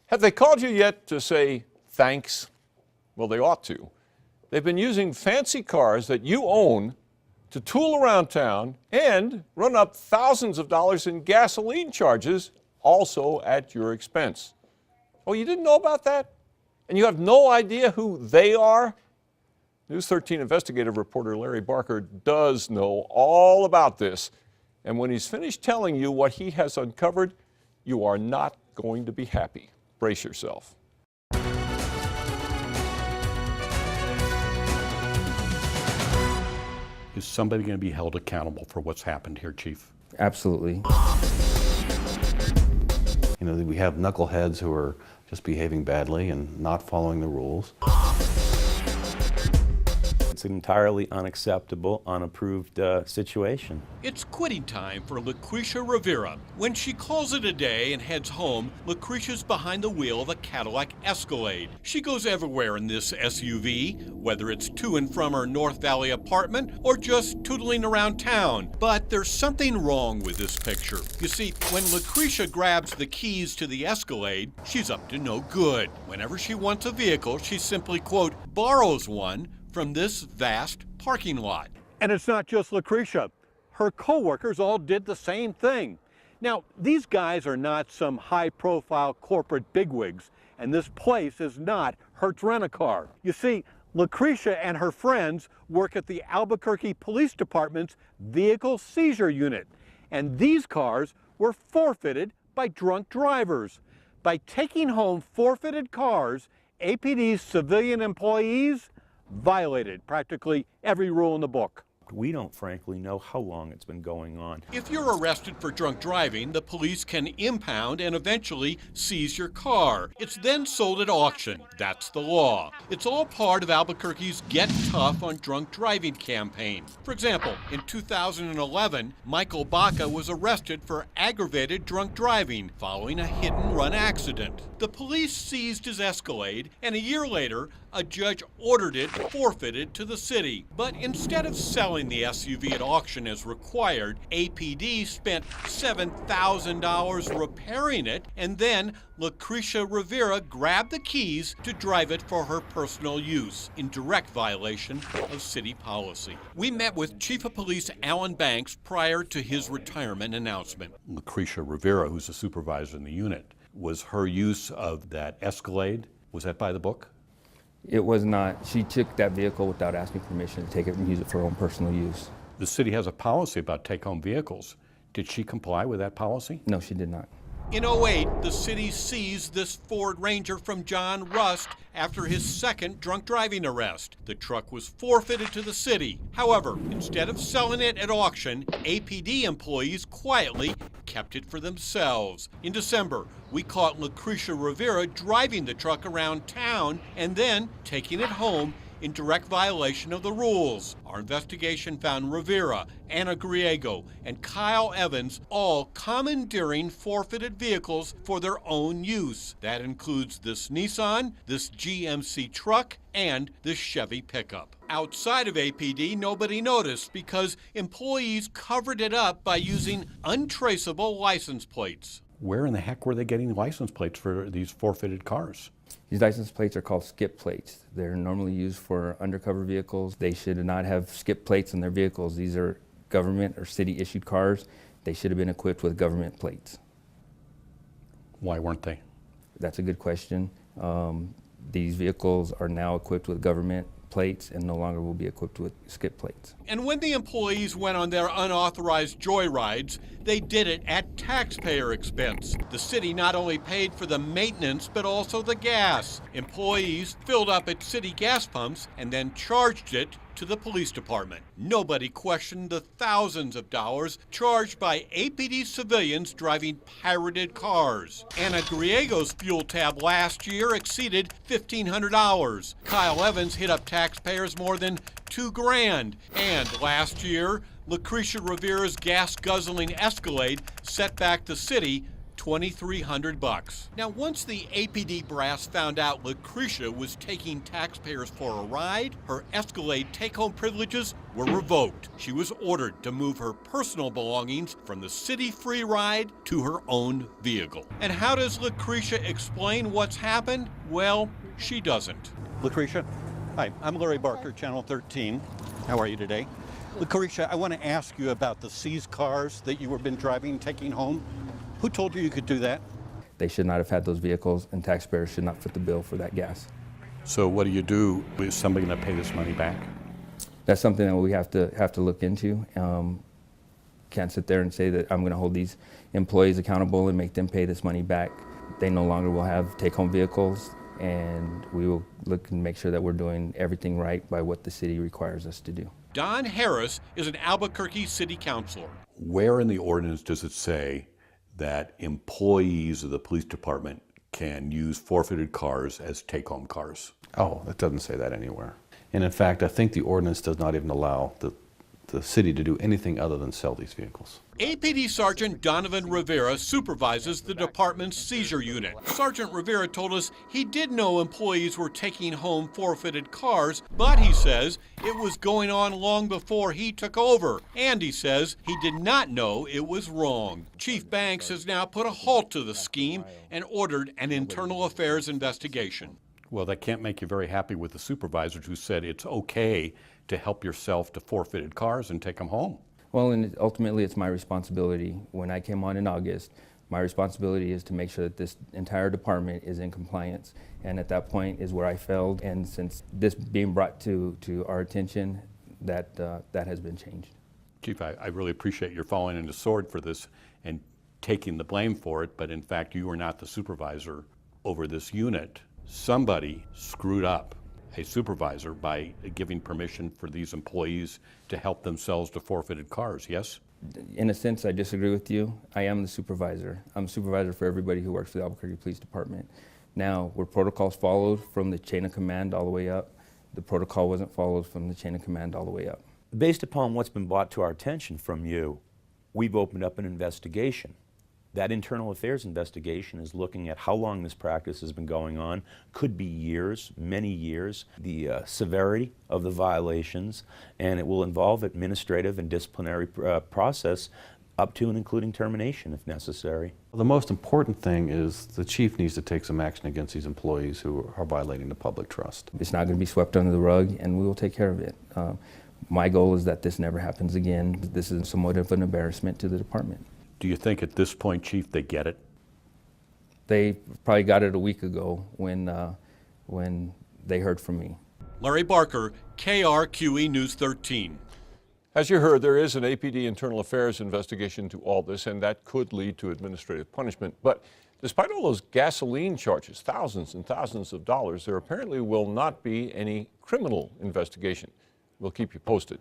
Have they called you yet to say thanks? Well, they ought to. They've been using fancy cars that you own to tool around town and run up thousands of dollars in gasoline charges, also at your expense. Oh, you didn't know about that? And you have no idea who they are? News 13 investigative reporter Larry Barker does know all about this. And when he's finished telling you what he has uncovered, you are not going to be happy. Brace yourself. Is somebody going to be held accountable for what's happened here, Chief? Absolutely. You know, we have knuckleheads who are just behaving badly and not following the rules. It's an entirely unacceptable, unapproved situation. It's quitting time for Lucretia Rivera. When she calls it a day and heads home, Lucretia's behind the wheel of a Cadillac Escalade. She goes everywhere in this SUV, whether it's to and from her North Valley apartment or just tootling around town. But there's something wrong with this picture. You see, when Lucretia grabs the keys to the Escalade, she's up to no good. Whenever she wants a vehicle, she simply, quote, borrows one from this vast parking lot. And it's not just Lucretia. Her co-workers all did the same thing. Now, these guys are not some high-profile corporate bigwigs, and this place is not Hertz Rent-A-Car. You see, Lucretia and her friends work at the Albuquerque Police Department's vehicle seizure unit, and these cars were forfeited by drunk drivers. By taking home forfeited cars, APD's civilian employees violated practically every rule in the book. We don't frankly know how long it's been going on. If you're arrested for drunk driving, the police can impound and eventually seize your car. It's then sold at auction. That's the law. It's all part of Albuquerque's Get Tough on Drunk Driving campaign. For example, in 2011, Michael Baca was arrested for aggravated drunk driving following a hit-and-run accident. The police seized his Escalade, and a year later, a judge ordered it forfeited to the city. But instead of selling the SUV at auction as required, APD spent $7,000 repairing it, and then Lucretia Rivera grabbed the keys to drive it for her personal use, in direct violation of city policy. We met with Chief of Police Alan Banks prior to his retirement announcement. Lucretia Rivera, who's a supervisor in the unit, was her use of that Escalade, was that by the book? It was not. She took that vehicle without asking permission to take it and use it for her own personal use. The city has a policy about take-home vehicles. Did she comply with that policy? No, she did not. In 2008, the city seized this Ford Ranger from John Rust after his second drunk driving arrest. The truck was forfeited to the city. However, instead of selling it at auction, APD employees quietly kept it for themselves. In December, we caught Lucretia Rivera driving the truck around town and then taking it home in direct violation of the rules. Our investigation found Rivera, Anna Griego, and Kyle Evans all commandeering forfeited vehicles for their own use. That includes this Nissan, this GMC truck, and this Chevy pickup. Outside of APD, nobody noticed because employees covered it up by using untraceable license plates. Where in the heck were they getting license plates for these forfeited cars? These license plates are called skip plates. They're normally used for undercover vehicles. They should not have skip plates on their vehicles. These are government or city issued cars. They should have been equipped with government plates. Why weren't they? That's a good question. These vehicles are now equipped with government plates and no longer will be equipped with skip plates. And when the employees went on their unauthorized joyrides, they did it at taxpayer expense. The city not only paid for the maintenance, but also the gas. Employees filled up at city gas pumps and then charged it to the police department. Nobody questioned the thousands of dollars charged by APD civilians driving pirated cars. Anna Griego's fuel tab last year exceeded $1,500. Kyle Evans hit up taxpayers more than $2,000. And last year, Lucretia Rivera's gas-guzzling Escalade set back the city $2,300. Now, once the APD brass found out Lucretia was taking taxpayers for a ride, her Escalade take-home privileges were revoked. She was ordered to move her personal belongings from the city free ride to her own vehicle. And how does Lucretia explain what's happened? Well, she doesn't. Lucretia, hi, I'm Larry Barker, Channel 13. How are you today? Lucretia, I want to ask you about the seized cars that you have been driving, taking home. Who told you you could do that? They should not have had those vehicles, and taxpayers should not foot the bill for that gas. So what do you do? Is somebody going to pay this money back? That's something that we have to look into. Can't sit there and say that I'm going to hold these employees accountable and make them pay this money back. They no longer will have take-home vehicles, and we will look and make sure that we're doing everything right by what the city requires us to do. Don Harris is an Albuquerque city councilor. Where in the ordinance does it say that employees of the police department can use forfeited cars as take-home cars? Oh, it doesn't say that anywhere. And in fact, I think the ordinance does not even allow the city to do anything other than sell these vehicles. APD Sergeant Donovan Rivera supervises the department's seizure unit. Sergeant Rivera told us he did know employees were taking home forfeited cars, but he says it was going on long before he took over. And he says he did not know it was wrong. Chief Banks has now put a halt to the scheme and ordered an internal affairs investigation. Well, that can't make you very happy with the supervisors who said it's okay to help yourself to forfeited cars and take them home. Well, and ultimately it's my responsibility. When I came on in August, my responsibility is to make sure that this entire department is in compliance. And at that point is where I failed. And since this being brought to our attention, that has been changed. Chief, I really appreciate your falling into sword for this and taking the blame for it, but in fact you were not the supervisor over this unit. Somebody screwed up, a supervisor, by giving permission for these employees to help themselves to forfeited cars, yes? In a sense, I disagree with you. I am the supervisor. I'm a supervisor for everybody who works for the Albuquerque Police Department. Now, were protocols followed from the chain of command all the way up? The protocol wasn't followed from the chain of command all the way up. Based upon what's been brought to our attention from you, we've opened up an investigation. That internal affairs investigation is looking at how long this practice has been going on. Could be years, many years, the severity of the violations, and it will involve administrative and disciplinary process up to and including termination if necessary. The most important thing is the chief needs to take some action against these employees who are violating the public trust. It's not going to be swept under the rug, and we will take care of it. My goal is that this never happens again. This is somewhat of an embarrassment to the department. Do you think at this point, Chief, they get it? They probably got it a week ago when they heard from me. Larry Barker, KRQE News 13. As you heard, there is an APD internal affairs investigation into all this, and that could lead to administrative punishment. But despite all those gasoline charges, thousands and thousands of dollars, there apparently will not be any criminal investigation. We'll keep you posted.